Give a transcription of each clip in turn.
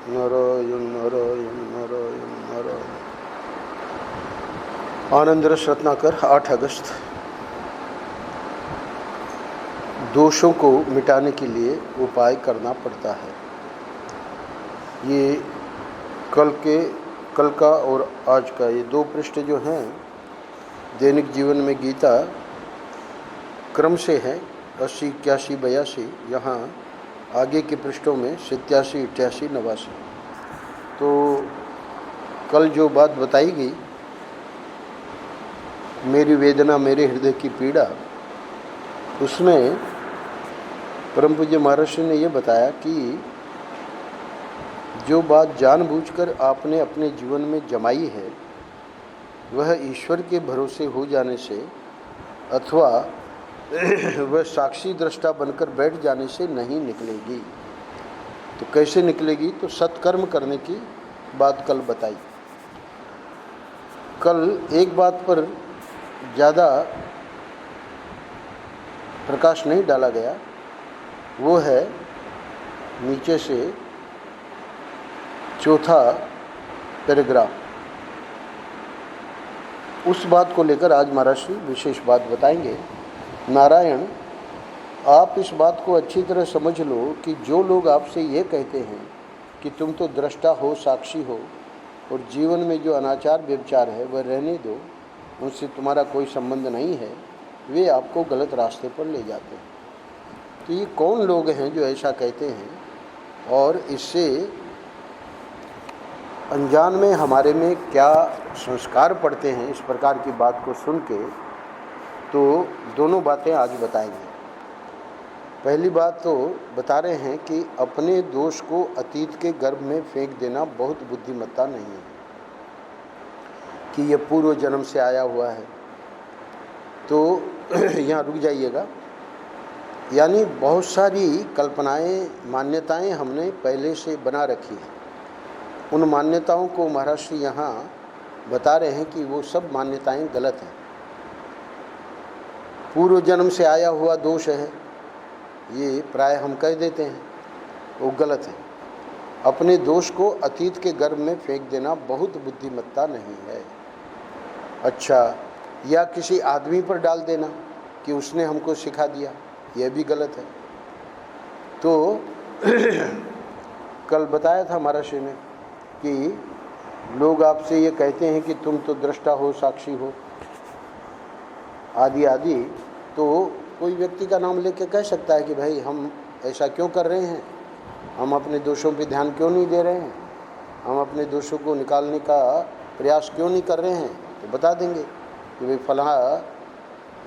नारायण नारायण नारायण नारायण। आनंद रस रत्नाकर 8 अगस्त। दोषों को मिटाने के लिए उपाय करना पड़ता है। ये कल का और आज का ये 2 पृष्ठ जो हैं दैनिक जीवन में गीता क्रम से हैं 80, 81, 82। यहाँ आगे के पृष्ठों में 87, 88, 89। तो कल जो बात बताई गई, मेरी वेदना मेरे हृदय की पीड़ा, उसमें परम पूज्य महर्षि ने ये बताया कि जो बात जानबूझकर आपने अपने जीवन में जमाई है वह ईश्वर के भरोसे हो जाने से अथवा वह साक्षी दृष्टा बनकर बैठ जाने से नहीं निकलेगी। तो कैसे निकलेगी? तो सत्कर्म करने की बात कल बताई। कल एक बात पर ज़्यादा प्रकाश नहीं डाला गया, वो है नीचे से चौथा पैराग्राफ। उस बात को लेकर आज महाराज विशेष बात बताएंगे। नारायण, आप इस बात को अच्छी तरह समझ लो कि जो लोग आपसे ये कहते हैं कि तुम तो दृष्टा हो, साक्षी हो, और जीवन में जो अनाचार व्यभिचार है वह रहने दो, उनसे तुम्हारा कोई संबंध नहीं है, वे आपको गलत रास्ते पर ले जाते हैं। तो ये कौन लोग हैं जो ऐसा कहते हैं? और इससे अनजान में हमारे में क्या संस्कार पड़ते हैं, इस प्रकार की बात को सुन के तो दोनों बातें आज बताएंगे। पहली बात तो बता रहे हैं कि अपने दोष को अतीत के गर्भ में फेंक देना बहुत बुद्धिमत्ता नहीं है, कि यह पूर्व जन्म से आया हुआ है। तो यहाँ रुक जाइएगा। यानी बहुत सारी कल्पनाएं, मान्यताएं हमने पहले से बना रखी हैं। उन मान्यताओं को महाराज यहाँ बता रहे हैं कि वो सब मान्यताएं गलत हैं। पूर्व जन्म से आया हुआ दोष है, ये प्राय हम कह देते हैं, वो गलत है। अपने दोष को अतीत के गर्भ में फेंक देना बहुत बुद्धिमत्ता नहीं है। अच्छा, या किसी आदमी पर डाल देना कि उसने हमको सिखा दिया, यह भी गलत है। तो कल बताया था महाराज ने कि लोग आपसे ये कहते हैं कि तुम तो दृष्टा हो, साक्षी हो, आदि आदि। तो कोई व्यक्ति का नाम लेके कह सकता है कि भाई हम ऐसा क्यों कर रहे हैं, हम अपने दोषों पे ध्यान क्यों नहीं दे रहे हैं, हम अपने दोषों को निकालने का प्रयास क्यों नहीं कर रहे हैं। तो बता देंगे कि भाई फलां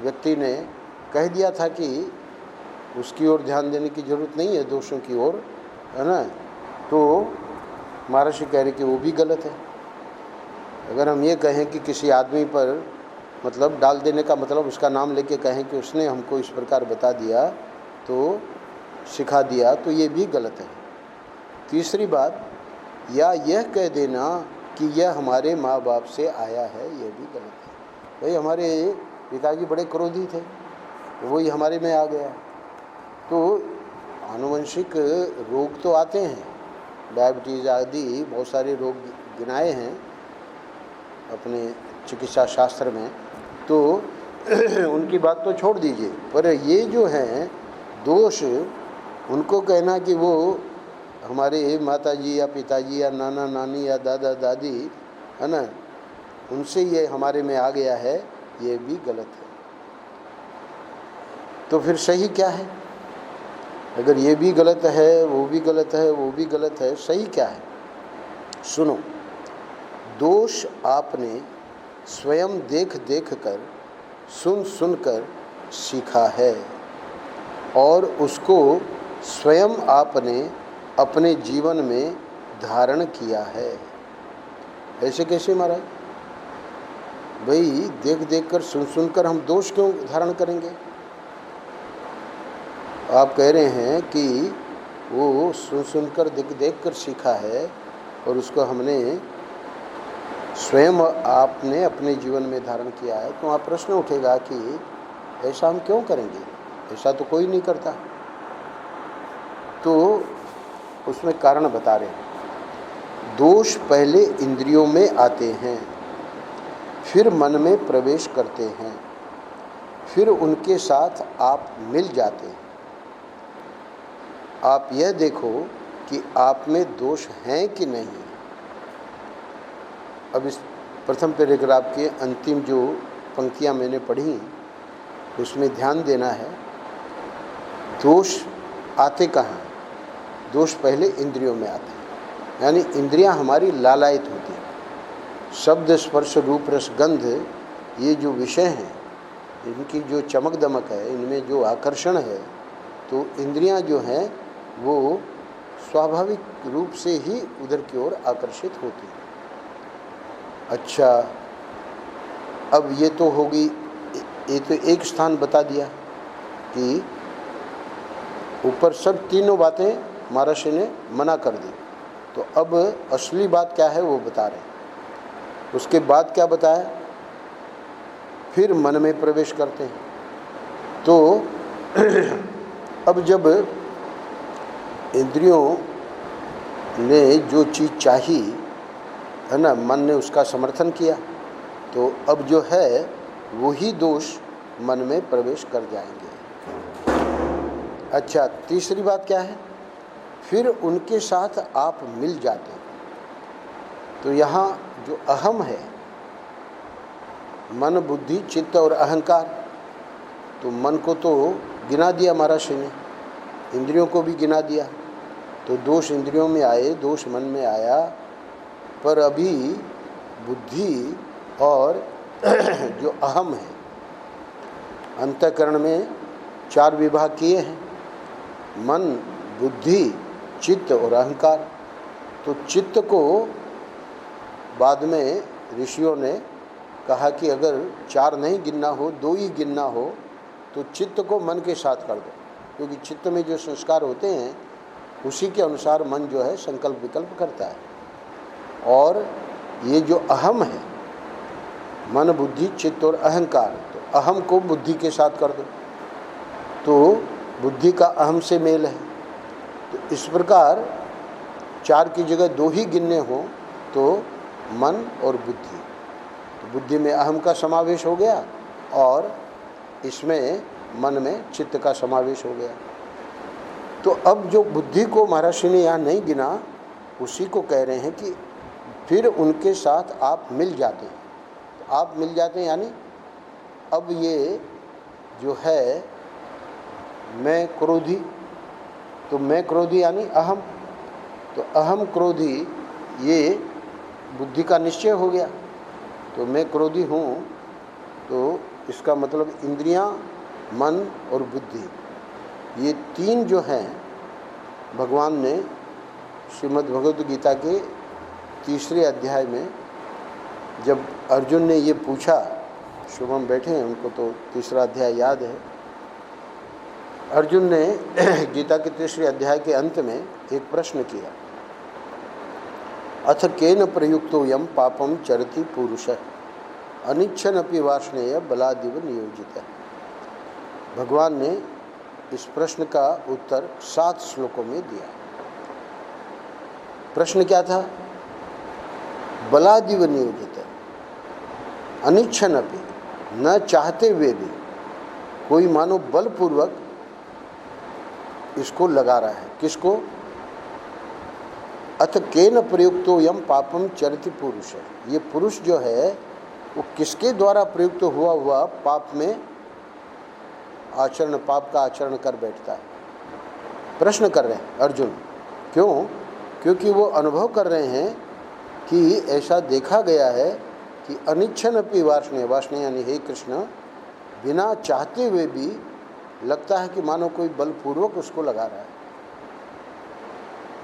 व्यक्ति ने कह दिया था कि उसकी ओर ध्यान देने की ज़रूरत नहीं है, दोषों की ओर, है ना। तो महर्षि कह रहे कि वो भी गलत है। अगर हम ये कहें कि किसी आदमी पर मतलब डाल देने का मतलब उसका नाम लेके कहें कि उसने हमको इस प्रकार बता दिया, तो सिखा दिया, तो ये भी गलत है। तीसरी बात, या यह कह देना कि यह हमारे माँ बाप से आया है, यह भी गलत है। भाई हमारे पिताजी बड़े क्रोधी थे, वही हमारे में आ गया। तो आनुवंशिक रोग तो आते हैं, डायबिटीज़ आदि बहुत सारे रोग गिनाए हैं अपने चिकित्सा शास्त्र में, तो उनकी बात तो छोड़ दीजिए। पर ये जो हैं दोष, उनको कहना कि वो हमारे माताजी या पिताजी या नाना नानी या दादा दादी, है ना, उनसे ये हमारे में आ गया है, ये भी गलत है। तो फिर सही क्या है? अगर ये भी गलत है, वो भी गलत है, वो भी गलत है, सही क्या है? सुनो, दोष आपने स्वयं देख देख कर, सुन सुन कर सीखा है और उसको स्वयं आपने अपने जीवन में धारण किया है। ऐसे कैसे महाराज? भाई देख देख कर, सुन सुन कर हम दोष क्यों धारण करेंगे? आप कह रहे हैं कि वो सुन सुनकर देख देख कर सीखा है और उसको हमने स्वयं आपने अपने जीवन में धारण किया है। तो वहाँ प्रश्न उठेगा कि ऐसा हम क्यों करेंगे, ऐसा तो कोई नहीं करता। तो उसमें कारण बता रहे हैं। दोष पहले इंद्रियों में आते हैं, फिर मन में प्रवेश करते हैं, फिर उनके साथ आप मिल जाते हैं। आप यह देखो कि आप में दोष हैं कि नहीं। अब इस प्रथम पैराग्राफ के अंतिम जो पंक्तियां मैंने पढ़ी उसमें ध्यान देना है। दोष आते कहाँ? दोष पहले इंद्रियों में आते हैं, यानी इंद्रियां हमारी लालायित होती हैं। शब्द, स्पर्श, रूप, रस, गंध, ये जो विषय हैं, इनकी जो चमक दमक है, इनमें जो आकर्षण है, तो इंद्रियां जो हैं वो स्वाभाविक रूप से ही उधर की ओर आकर्षित होती हैं। अच्छा, अब ये तो होगी, ये तो एक स्थान बता दिया कि ऊपर सब तीनों बातें महर्षि ने मना कर दी। तो अब असली बात क्या है वो बता रहे हैं। उसके बाद क्या बताया? फिर मन में प्रवेश करते हैं। तो अब जब इंद्रियों ने जो चीज़ चाही है ना, मन ने उसका समर्थन किया, तो अब जो है वही दोष मन में प्रवेश कर जाएंगे। अच्छा, तीसरी बात क्या है? फिर उनके साथ आप मिल जाते हैं। तो यहाँ जो अहम है, मन, बुद्धि, चित्त और अहंकार, तो मन को तो गिना दिया महर्षि ने, इंद्रियों को भी गिना दिया। तो दोष इंद्रियों में आए, दोष मन में आया, पर अभी बुद्धि और जो अहम है, अंतःकरण में 4 विभाग किए हैं, मन, बुद्धि, चित्त और अहंकार। तो चित्त को बाद में ऋषियों ने कहा कि अगर 4 नहीं गिनना हो, 2 ही गिनना हो, तो चित्त को मन के साथ कर दो, क्योंकि चित्त में जो संस्कार होते हैं उसी के अनुसार मन जो है संकल्प विकल्प करता है। और ये जो अहम है, मन, बुद्धि, चित्त और अहंकार, तो अहम को बुद्धि के साथ कर दो, तो बुद्धि का अहम से मेल है। तो इस प्रकार 4 की जगह 2 ही गिनने हो तो मन और बुद्धि, तो बुद्धि में अहम का समावेश हो गया और इसमें मन में चित्त का समावेश हो गया। तो अब जो बुद्धि को महर्षि ने यहाँ नहीं गिना, उसी को कह रहे हैं कि फिर उनके साथ आप मिल जाते हैं। तो आप मिल जाते हैं यानी अब ये जो है मैं क्रोधी, तो मैं क्रोधी यानी अहम, तो अहम क्रोधी ये बुद्धि का निश्चय हो गया। तो मैं क्रोधी हूँ, तो इसका मतलब इंद्रियां, मन और बुद्धि, ये 3 जो हैं, भगवान ने श्रीमद् भगवद गीता के 3रे अध्याय में जब अर्जुन ने ये पूछा, शुभम बैठे हैं, उनको तो 3रा अध्याय याद है। अर्जुन ने गीता के 3रे अध्याय के अंत में एक प्रश्न किया, अथ केन प्रयुक्तोऽयं पापं चरति पुरुषः अनिच्छन्नपि वार्ष्णेय बलादिव नियोजितः। भगवान ने इस प्रश्न का उत्तर 7 श्लोकों में दिया। प्रश्न क्या था? बलादिव नियोजितः, अनिच्छन्नपि, न चाहते हुए भी कोई मानो बलपूर्वक इसको लगा रहा है। किसको? अथ केन प्रयुक्तोऽयं पापं चरति पुरुषः, ये पुरुष जो है वो किसके द्वारा प्रयुक्त हुआ पाप में आचरण, पाप का आचरण कर बैठता है। प्रश्न कर रहे हैं अर्जुन। क्यों? क्योंकि वो अनुभव कर रहे हैं कि ऐसा देखा गया है कि अनिच्छन्नपि वार्ष्णेय, वार्ष्णेय यानी हे कृष्ण, बिना चाहते हुए भी लगता है कि मानो कोई बलपूर्वक उसको लगा रहा है।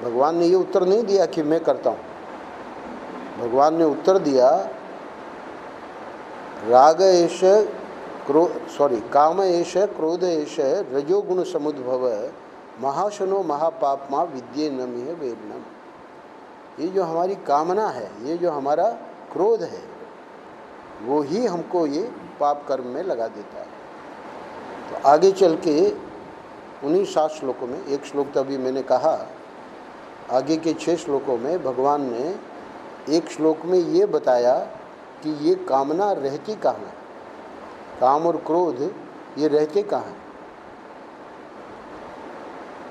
भगवान ने ये उत्तर नहीं दिया कि मैं करता हूँ। भगवान ने उत्तर दिया, राग एष काम एष क्रोध एष रजोगुण समुद्भव महाशनो महापापमा विद्ये नमिह वेदनम। ये जो हमारी कामना है, ये जो हमारा क्रोध है, वो ही हमको ये पाप कर्म में लगा देता है। तो आगे चल के उन्हीं 7 श्लोकों में, एक श्लोक तो अभी मैंने कहा आगे के 6 श्लोकों में भगवान ने एक श्लोक में ये बताया कि ये कामना रहती कहाँ है, काम और क्रोध ये रहते कहाँ हैं।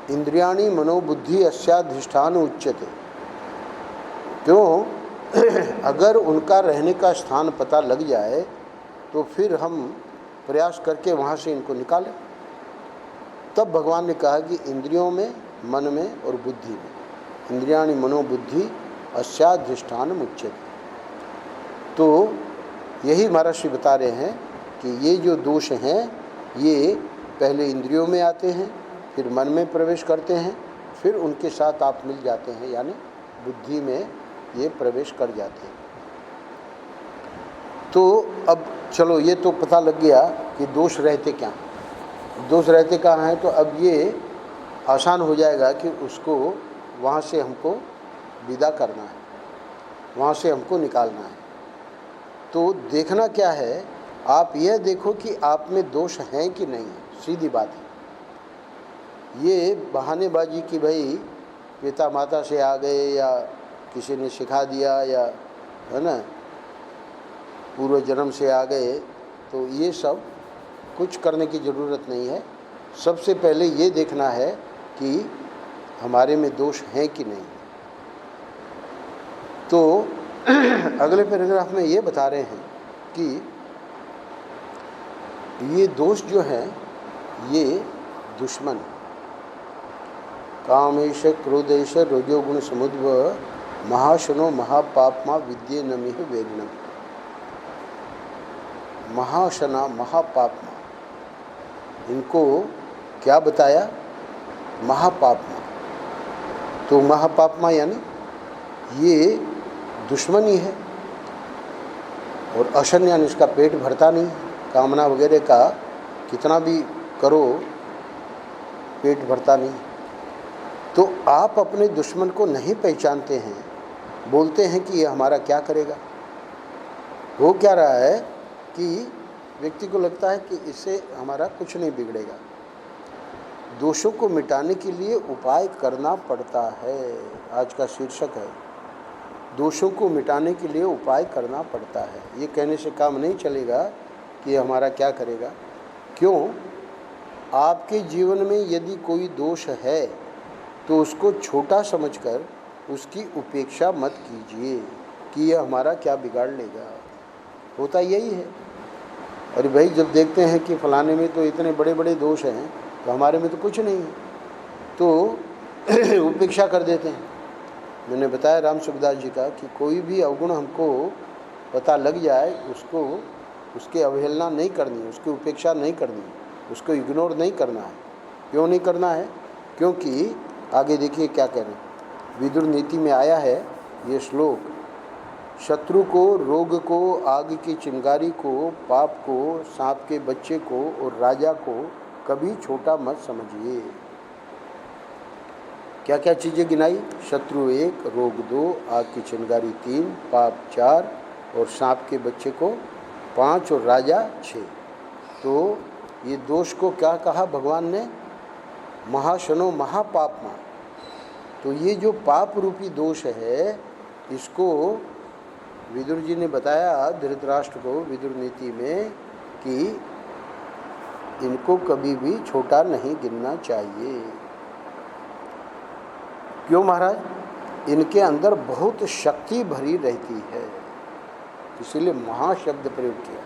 इंद्रियाणि मनोबुद्धि अस्याधिष्ठान उच्यते। क्यों? अगर उनका रहने का स्थान पता लग जाए तो फिर हम प्रयास करके वहाँ से इनको निकालें। तब भगवान ने कहा कि इंद्रियों में, मन में और बुद्धि में, इंद्रियाणि मनोबुद्धि अस्याधिष्ठान उच्यते। तो यही महर्षि बता रहे हैं कि ये जो दोष हैं ये पहले इंद्रियों में आते हैं, फिर मन में प्रवेश करते हैं, फिर उनके साथ आप मिल जाते हैं, यानी बुद्धि में ये प्रवेश कर जाते हैं। तो अब चलो ये तो पता लग गया कि दोष रहते क्या, दोष रहते कहाँ हैं। तो अब ये आसान हो जाएगा कि उसको वहाँ से हमको विदा करना है, वहाँ से हमको निकालना है। तो देखना क्या है, आप यह देखो कि आप में दोष हैं कि नहीं, सीधी बात है। ये बहानेबाजी की भाई पिता माता से आ गए या किसी ने सिखा दिया या है ना पूर्व जन्म से आ गए, तो ये सब कुछ करने की ज़रूरत नहीं है। सबसे पहले ये देखना है कि हमारे में दोष हैं कि नहीं। तो अगले पैराग्राफ में ये बता रहे हैं कि ये दोष जो हैं ये दुश्मन, कामेश क्रोधेश रजोगुण समुद्भव महाशनो महापापमा विद्ये नमिह वेरिणम। महाशना महापापमा, इनको क्या बताया, महापापमा। तो महापापमा यानी ये दुश्मनी है, और अशन यानी इसका पेट भरता नहीं, कामना वगैरह का कितना भी करो पेट भरता नहीं। तो आप अपने दुश्मन को नहीं पहचानते हैं, बोलते हैं कि ये हमारा क्या करेगा। हो क्या रहा है कि व्यक्ति को लगता है कि इससे हमारा कुछ नहीं बिगड़ेगा। दोषों को मिटाने के लिए उपाय करना पड़ता है, आज का शीर्षक है, दोषों को मिटाने के लिए उपाय करना पड़ता है। ये कहने से काम नहीं चलेगा कि ये हमारा क्या करेगा। क्यों? आपके जीवन में यदि कोई दोष है तो उसको छोटा समझकर उसकी उपेक्षा मत कीजिए कि यह हमारा क्या बिगाड़ लेगा। होता यही है। अरे भाई, जब देखते हैं कि फलाने में तो इतने बड़े बड़े दोष हैं तो हमारे में तो कुछ नहीं है, तो उपेक्षा कर देते हैं। मैंने बताया राम सुखदास जी का कि कोई भी अवगुण हमको पता लग जाए, उसको उसकी अवहेलना नहीं करनी, उसकी उपेक्षा नहीं करनी, उसको इग्नोर नहीं करना है। क्यों नहीं करना है? क्योंकि आगे देखिए क्या कह रहे हैं। विदुर नीति में आया है ये श्लोक, शत्रु को, रोग को, आग की चिंगारी को, पाप को, सांप के बच्चे को और राजा को कभी छोटा मत समझिए। क्या क्या चीज़ें गिनाई? शत्रु 1, रोग 2, आग की चिंगारी 3, पाप 4 और सांप के बच्चे को 5 और राजा 6। तो ये दोष को क्या कहा भगवान ने? महाशनो महापापमा। तो ये जो पाप रूपी दोष है, इसको विदुर जी ने बताया धृतराष्ट्र को विदुर नीति में कि इनको कभी भी छोटा नहीं गिनना चाहिए। क्यों महाराज? इनके अंदर बहुत शक्ति भरी रहती है, इसीलिए महाशब्द प्रयोग किया।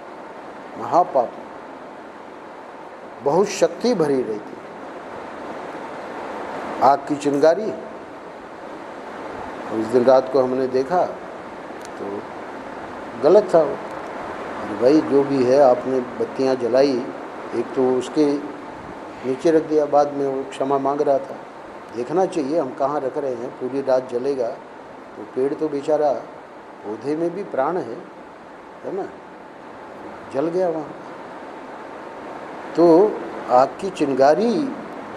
महापाप बहुत शक्ति भरी रहती है। आग की चिंगारी, उस दिन रात को हमने देखा तो गलत था वो। भाई जो भी है, आपने बत्तियां जलाई, एक तो उसके नीचे रख दिया, बाद में वो क्षमा मांग रहा था। देखना चाहिए हम कहाँ रख रहे हैं। पूरी रात जलेगा तो पेड़ तो बेचारा, पौधे में भी प्राण है ना, जल गया वहाँ। तो आग की चिंगारी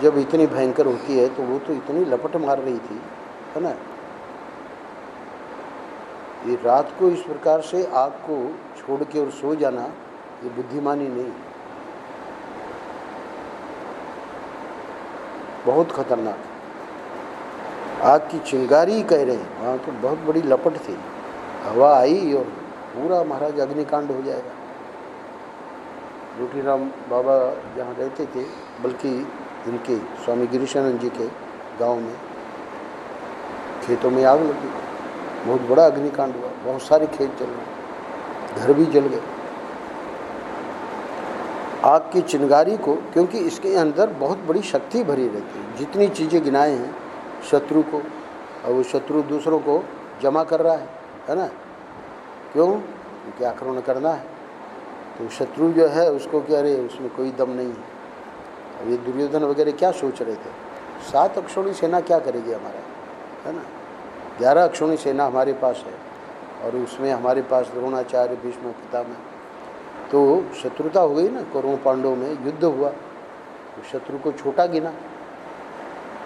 जब इतनी भयंकर होती है तो वो तो इतनी लपट मार रही थी, है ना। ये रात को इस प्रकार से आग को छोड़ के और सो जाना, ये बुद्धिमानी नहीं, बहुत खतरनाक। आग की चिंगारी कह रहे हैं, वहाँ तो बहुत बड़ी लपट थी, हवा आई और पूरा महाराज अग्निकांड हो जाएगा। रोटीराम बाबा जहाँ रहते थे, बल्कि इनके स्वामी गिरीशानंद जी के गांव में खेतों में आग लगी, बहुत बड़ा अग्निकांड हुआ, बहुत सारे खेत जल गए, घर भी जल गए। आग की चिंगारी को, क्योंकि इसके अंदर बहुत बड़ी शक्ति भरी रहती है। जितनी चीज़ें गिनाए हैं शत्रु को, और वो शत्रु दूसरों को जमा कर रहा है ना, क्यों? क्योंकि आक्रमण करना है। तो शत्रु जो है उसको क्या, अरे उसमें कोई दम नहीं है। अब ये दुर्योधन वगैरह क्या सोच रहे थे, 7 अक्षौणी सेना क्या करेगी हमारा, है ना, 11 अक्षौणी सेना हमारे पास है, और उसमें हमारे पास द्रोणाचार्य, भीष्म, पितामह। तो शत्रुता हो गई ना, कौरवों पांडवों में युद्ध हुआ, तो शत्रु को छोटा गिना,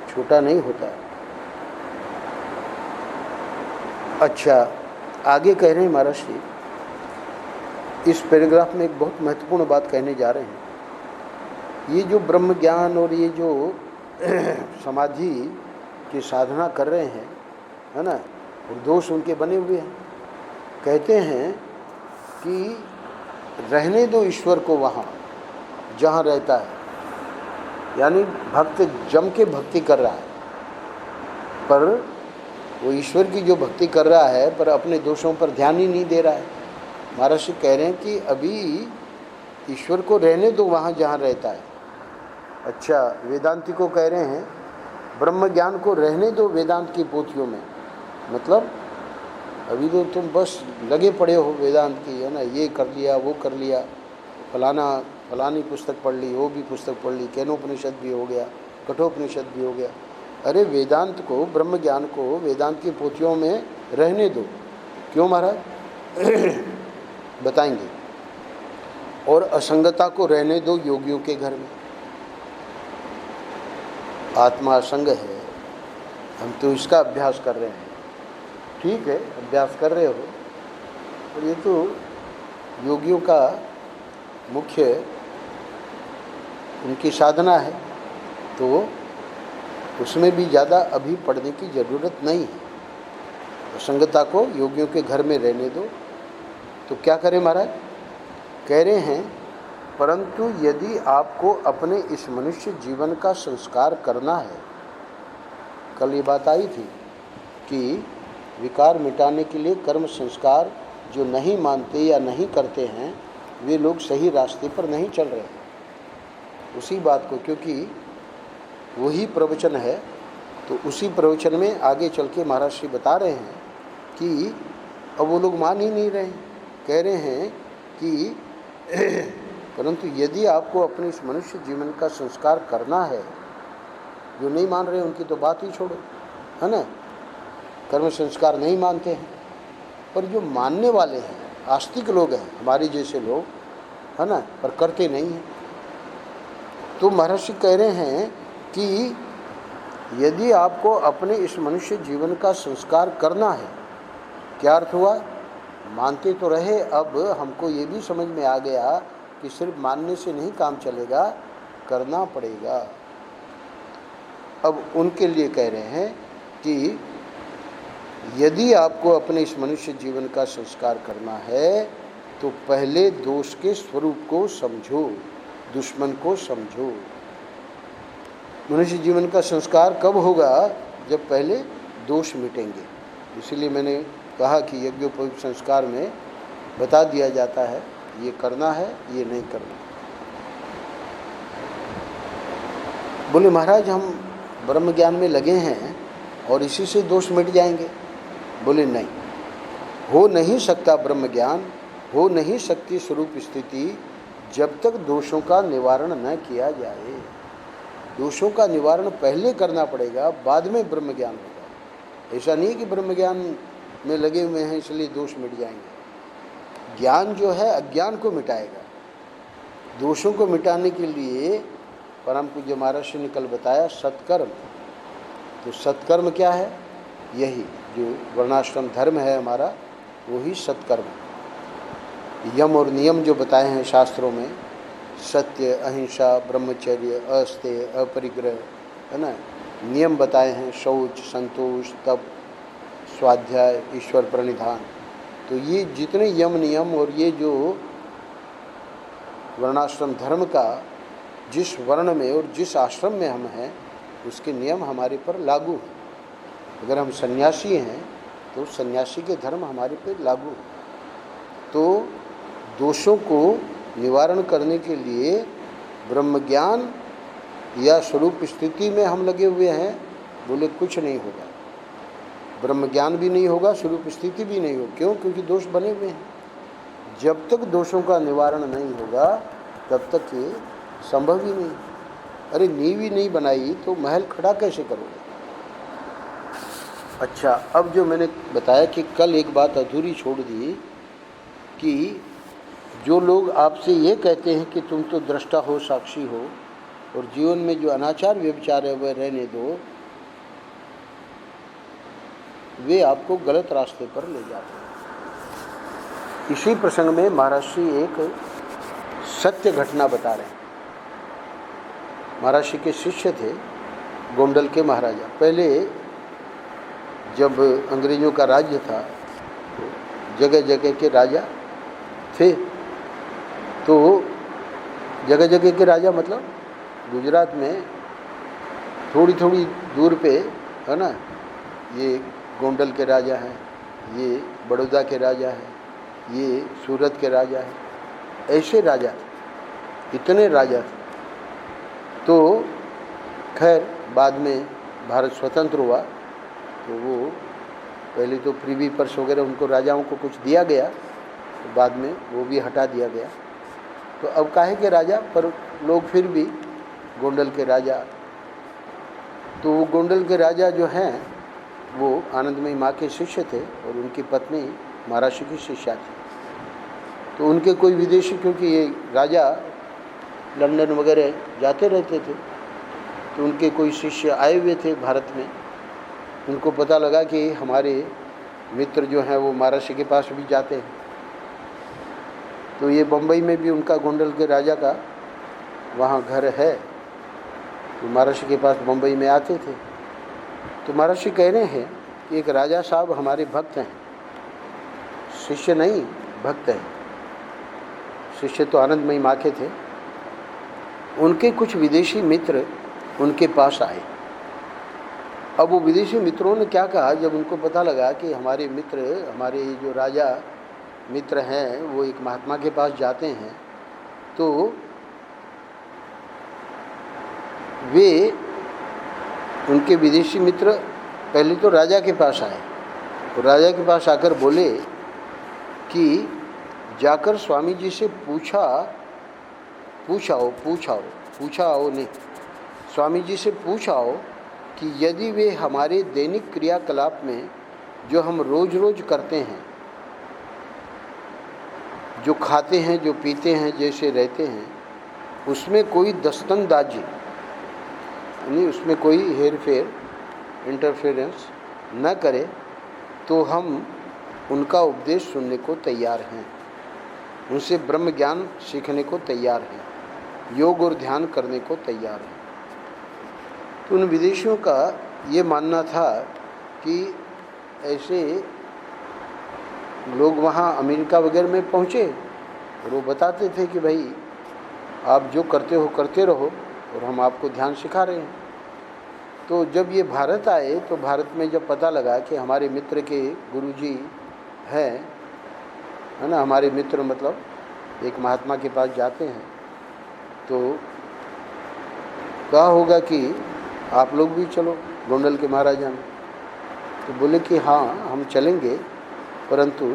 छोटा नहीं होता। अच्छा, आगे कह रहे हैं महाराज जी, इस पैराग्राफ में एक बहुत महत्वपूर्ण बात कहने जा रहे हैं। ये जो ब्रह्म ज्ञान और ये जो समाधि की साधना कर रहे हैं, है ना, और दोष उनके बने हुए हैं। कहते हैं कि रहने दो ईश्वर को वहाँ जहाँ रहता है, यानी भक्त जम के भक्ति कर रहा है, पर वो ईश्वर की जो भक्ति कर रहा है पर अपने दोषों पर ध्यान ही नहीं दे रहा है। महर्षि कह रहे हैं कि अभी ईश्वर को रहने दो वहाँ जहाँ रहता है। अच्छा, वेदांती को कह रहे हैं ब्रह्म ज्ञान को रहने दो वेदांत की पोथियों में, मतलब अभी तो तुम बस लगे पड़े हो वेदांत की, है ना, ये कर लिया वो कर लिया, फलानी पुस्तक पढ़ ली, वो भी पुस्तक पढ़ ली, केनोपनिषद भी हो गया, कठोपनिषद भी हो गया। अरे वेदांत को, ब्रह्म ज्ञान को वेदांत की पोथियों में रहने दो। क्यों महाराज? बताएंगे। और असंगता को रहने दो योगियों के घर में। आत्मा असंग है, हम तो इसका अभ्यास कर रहे हैं। ठीक है, अभ्यास कर रहे हो, और ये तो योगियों का मुख्य उनकी साधना है, तो उसमें भी ज़्यादा अभी पढ़ने की ज़रूरत नहीं है। असंगता को योगियों के घर में रहने दो। तो क्या करें महाराज? कह रहे हैं, परंतु यदि आपको अपने इस मनुष्य जीवन का संस्कार करना है, कल ये बात आई थी कि विकार मिटाने के लिए कर्म संस्कार जो नहीं मानते या नहीं करते हैं, वे लोग सही रास्ते पर नहीं चल रहे हैं। उसी बात को, क्योंकि वही प्रवचन है, तो उसी प्रवचन में आगे चल के महाराज श्री बता रहे हैं कि अब वो लोग मान ही नहीं रहे हैं। कह रहे हैं कि परंतु यदि आपको अपने इस मनुष्य जीवन का संस्कार करना है, जो नहीं मान रहे उनकी तो बात ही छोड़ो, है ना, कर्म संस्कार नहीं मानते हैं, पर जो मानने वाले हैं, आस्तिक लोग हैं, हमारे जैसे लोग, है ना, पर करते नहीं हैं। तो महर्षि कह रहे हैं कि यदि आपको अपने इस मनुष्य जीवन का संस्कार करना है, क्या अर्थ हुआ? मानते तो रहे, अब हमको ये भी समझ में आ गया कि सिर्फ मानने से नहीं काम चलेगा, करना पड़ेगा। अब उनके लिए कह रहे हैं कि यदि आपको अपने इस मनुष्य जीवन का संस्कार करना है, तो पहले दोष के स्वरूप को समझो, दुश्मन को समझो। मनुष्य जीवन का संस्कार कब होगा? जब पहले दोष मिटेंगे। इसीलिए मैंने कहा कि यज्ञोपवीत संस्कार में बता दिया जाता है, ये करना है, ये नहीं करना। बोले महाराज हम ब्रह्म ज्ञान में लगे हैं और इसी से दोष मिट जाएंगे। बोले नहीं, हो नहीं सकता ब्रह्म ज्ञान, हो नहीं सकती स्वरूप स्थिति जब तक दोषों का निवारण न किया जाए। दोषों का निवारण पहले करना पड़ेगा, बाद में ब्रह्म ज्ञान होगा। ऐसा नहीं है कि ब्रह्म ज्ञान में लगे हुए हैं इसलिए दोष मिट जाएंगे। ज्ञान जो है अज्ञान को मिटाएगा। दोषों को मिटाने के लिए परम पूज्य महाराज ने कल बताया सत्कर्म। तो सत्कर्म क्या है? यही जो वर्णाश्रम धर्म है हमारा, वही सत्कर्म। यम और नियम जो बताए हैं शास्त्रों में, सत्य, अहिंसा, ब्रह्मचर्य, अस्तेय, अपरिग्रह, है ना, नियम बताए हैं, शौच, संतोष, तप, स्वाध्याय, ईश्वर प्रणिधान, तो ये जितने यम नियम और ये जो वर्णाश्रम धर्म का जिस वर्ण में और जिस आश्रम में हम हैं उसके नियम हमारे पर लागू हैं। अगर हम सन्यासी हैं तो सन्यासी के धर्म हमारे पे लागू हैं। तो दोषों को निवारण करने के लिए ब्रह्म ज्ञान या स्वरूप स्थिति में हम लगे हुए हैं, बोले कुछ नहीं होगा, ब्रह्म ज्ञान भी नहीं होगा, स्वरूप स्थिति भी नहीं होगी। क्यों? क्योंकि दोष बने हुए हैं। जब तक दोषों का निवारण नहीं होगा तब तक ये संभव ही नहीं। अरे नींव ही नहीं बनाई तो महल खड़ा कैसे करोगे? अच्छा, अब जो मैंने बताया कि कल एक बात अधूरी छोड़ दी कि जो लोग आपसे ये कहते हैं कि तुम तो दृष्टा हो, साक्षी हो, और जीवन में जो अनाचार व्यभिचार है वह रहने दो, वे आपको गलत रास्ते पर ले जाते हैं। इसी प्रसंग में महाराज श्री एक सत्य घटना बता रहे हैं। महाराज श्री के शिष्य थे गोंडल के महाराजा। पहले जब अंग्रेजों का राज्य था तो जगह जगह के राजा थे। तो जगह जगह के राजा मतलब गुजरात में थोड़ी थोड़ी दूर पे है ना, ये गोंडल के राजा हैं, ये बड़ौदा के राजा हैं, ये सूरत के राजा हैं, ऐसे राजा थे, इतने राजा थे। तो खैर बाद में भारत स्वतंत्र हुआ तो वो पहले तो प्रीवी पर्स वगैरह उनको राजाओं को कुछ दिया गया, तो बाद में वो भी हटा दिया गया। तो अब काहे के राजा, पर लोग फिर भी गोंडल के राजा। तो वो गोंडल के राजा जो हैं वो आनंदमयी माँ के शिष्य थे और उनकी पत्नी महाराज की शिष्या थी। तो उनके कोई विदेशी, क्योंकि ये राजा लंदन वगैरह जाते रहते थे, तो उनके कोई शिष्य आए हुए थे भारत में। उनको पता लगा कि हमारे मित्र जो हैं वो महाराज के पास भी जाते हैं। तो ये बम्बई में भी उनका गोंडल के राजा का वहाँ घर है, तो महाराज के पास बम्बई में आते थे। तो महाराज कह रहे हैं कि एक राजा साहब हमारे भक्त हैं, शिष्य नहीं भक्त हैं। शिष्य तो आनंदमयी माँ के थे। उनके कुछ विदेशी मित्र उनके पास आए। अब वो विदेशी मित्रों ने क्या कहा, जब उनको पता लगा कि हमारे मित्र, हमारे जो राजा मित्र हैं वो एक महात्मा के पास जाते हैं, तो वे उनके विदेशी मित्र पहले तो राजा के पास आए। तो राजा के पास आकर बोले कि जाकर स्वामी जी से पूछाओ नहीं, स्वामी जी से पूछाओ कि यदि वे हमारे दैनिक क्रियाकलाप में जो हम रोज़ रोज़ करते हैं, जो खाते हैं, जो पीते हैं, जैसे रहते हैं, उसमें कोई दस्तंदाजी यानी उसमें कोई हेर फेर, इंटरफेरेंस न करे, तो हम उनका उपदेश सुनने को तैयार हैं, उनसे ब्रह्म ज्ञान सीखने को तैयार हैं, योग और ध्यान करने को तैयार हैं। तो उन विदेशियों का ये मानना था कि ऐसे लोग वहाँ अमेरिका वगैरह में पहुँचे और वो बताते थे कि भाई आप जो करते हो करते रहो और हम आपको ध्यान सिखा रहे हैं। तो जब ये भारत आए तो भारत में जब पता लगा कि हमारे मित्र के गुरुजी हैं, है ना, हमारे मित्र मतलब एक महात्मा के पास जाते हैं, तो कहा होगा कि आप लोग भी चलो गोंडल के महाराजा में। तो बोले कि हाँ हम चलेंगे, परंतु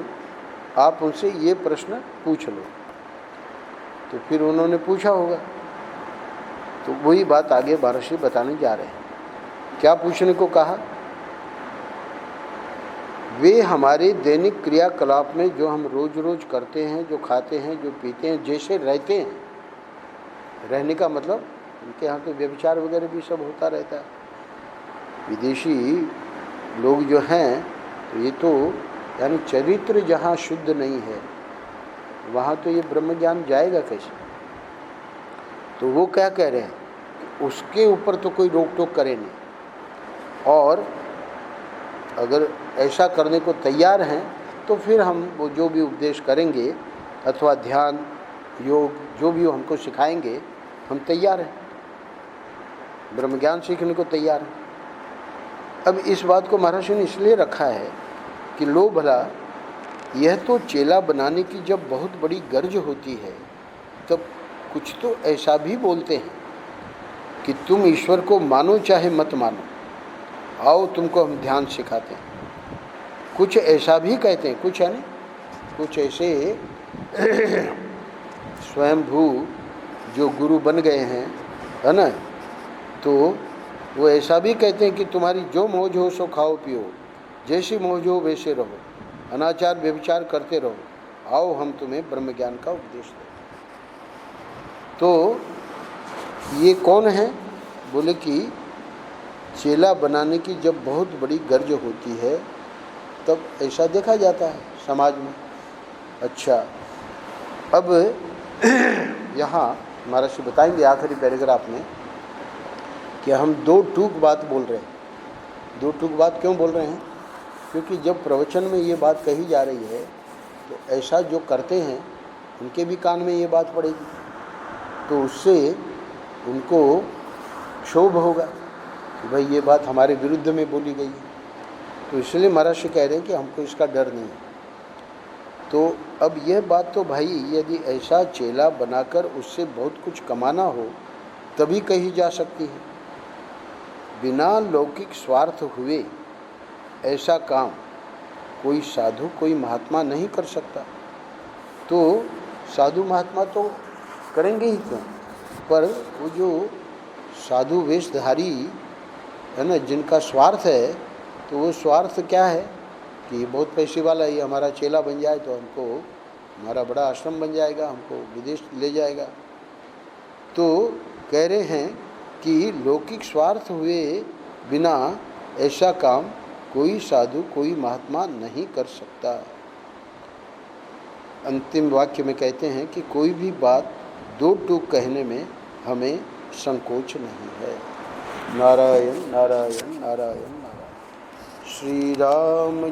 आप उनसे ये प्रश्न पूछ लो। तो फिर उन्होंने पूछा होगा, तो वही बात आगे महर्षि बताने जा रहे हैं। क्या पूछने को कहा? वे हमारे दैनिक क्रियाकलाप में जो हम रोज रोज करते हैं, जो खाते हैं, जो पीते हैं, जैसे रहते हैं, रहने का मतलब उनके यहाँ तो व्यभिचार वगैरह भी सब होता रहता है। विदेशी लोग जो हैं तो ये तो यानी चरित्र जहाँ शुद्ध नहीं है वहाँ तो ये ब्रह्म ज्ञान जाएगा कैसे? तो वो क्या कह रहे हैं, उसके ऊपर तो कोई रोक टोक करे नहीं, और अगर ऐसा करने को तैयार हैं तो फिर हम वो जो भी उपदेश करेंगे अथवा ध्यान योग जो भी हमको सिखाएंगे हम तैयार हैं, ब्रह्म ज्ञान सीखने को तैयार हैं। अब इस बात को महर्षि ने इसलिए रखा है कि लो भला, यह तो चेला बनाने की जब बहुत बड़ी गर्ज होती है तब कुछ तो ऐसा भी बोलते हैं कि तुम ईश्वर को मानो चाहे मत मानो, आओ तुमको हम ध्यान सिखाते हैं। कुछ ऐसा भी कहते हैं, कुछ है ना, कुछ ऐसे स्वयंभू जो गुरु बन गए हैं, है ना, तो वो ऐसा भी कहते हैं कि तुम्हारी जो मौज हो सो खाओ पियो, जैसी मौज हो वैसे रहो, अनाचार व्यभिचार करते रहो, आओ हम तुम्हें ब्रह्म ज्ञान का उपदेश दें। तो ये कौन है? बोले कि चेला बनाने की जब बहुत बड़ी गर्ज होती है तब ऐसा देखा जाता है समाज में। अच्छा, अब यहाँ महर्षि बताएंगे आखिरी पैराग्राफ में कि हम दो टूक बात बोल रहे हैं। दो टूक बात क्यों बोल रहे हैं? क्योंकि जब प्रवचन में ये बात कही जा रही है तो ऐसा जो करते हैं उनके भी कान में ये बात पड़ेगी, तो उससे उनको क्षोभ होगा कि भाई ये बात हमारे विरुद्ध में बोली गई है। तो इसलिए महर्षि कह रहे हैं कि हमको इसका डर नहीं है। तो अब यह बात तो भाई यदि ऐसा चेला बनाकर उससे बहुत कुछ कमाना हो तभी कही जा सकती है। बिना लौकिक स्वार्थ हुए ऐसा काम कोई साधु कोई महात्मा नहीं कर सकता। तो साधु महात्मा तो करेंगे ही क्यों, पर वो जो साधु वेशधारी है ना, जिनका स्वार्थ है, तो वो स्वार्थ क्या है कि बहुत पैसे वाला ये हमारा चेला बन जाए तो हमको हमारा बड़ा आश्रम बन जाएगा, हमको विदेश ले जाएगा। तो कह रहे हैं कि लौकिक स्वार्थ हुए बिना ऐसा काम कोई साधु कोई महात्मा नहीं कर सकता। अंतिम वाक्य में कहते हैं कि कोई भी बात दो टूक कहने में हमें संकोच नहीं है। नारायण नारायण नारायण नारायण। श्री राम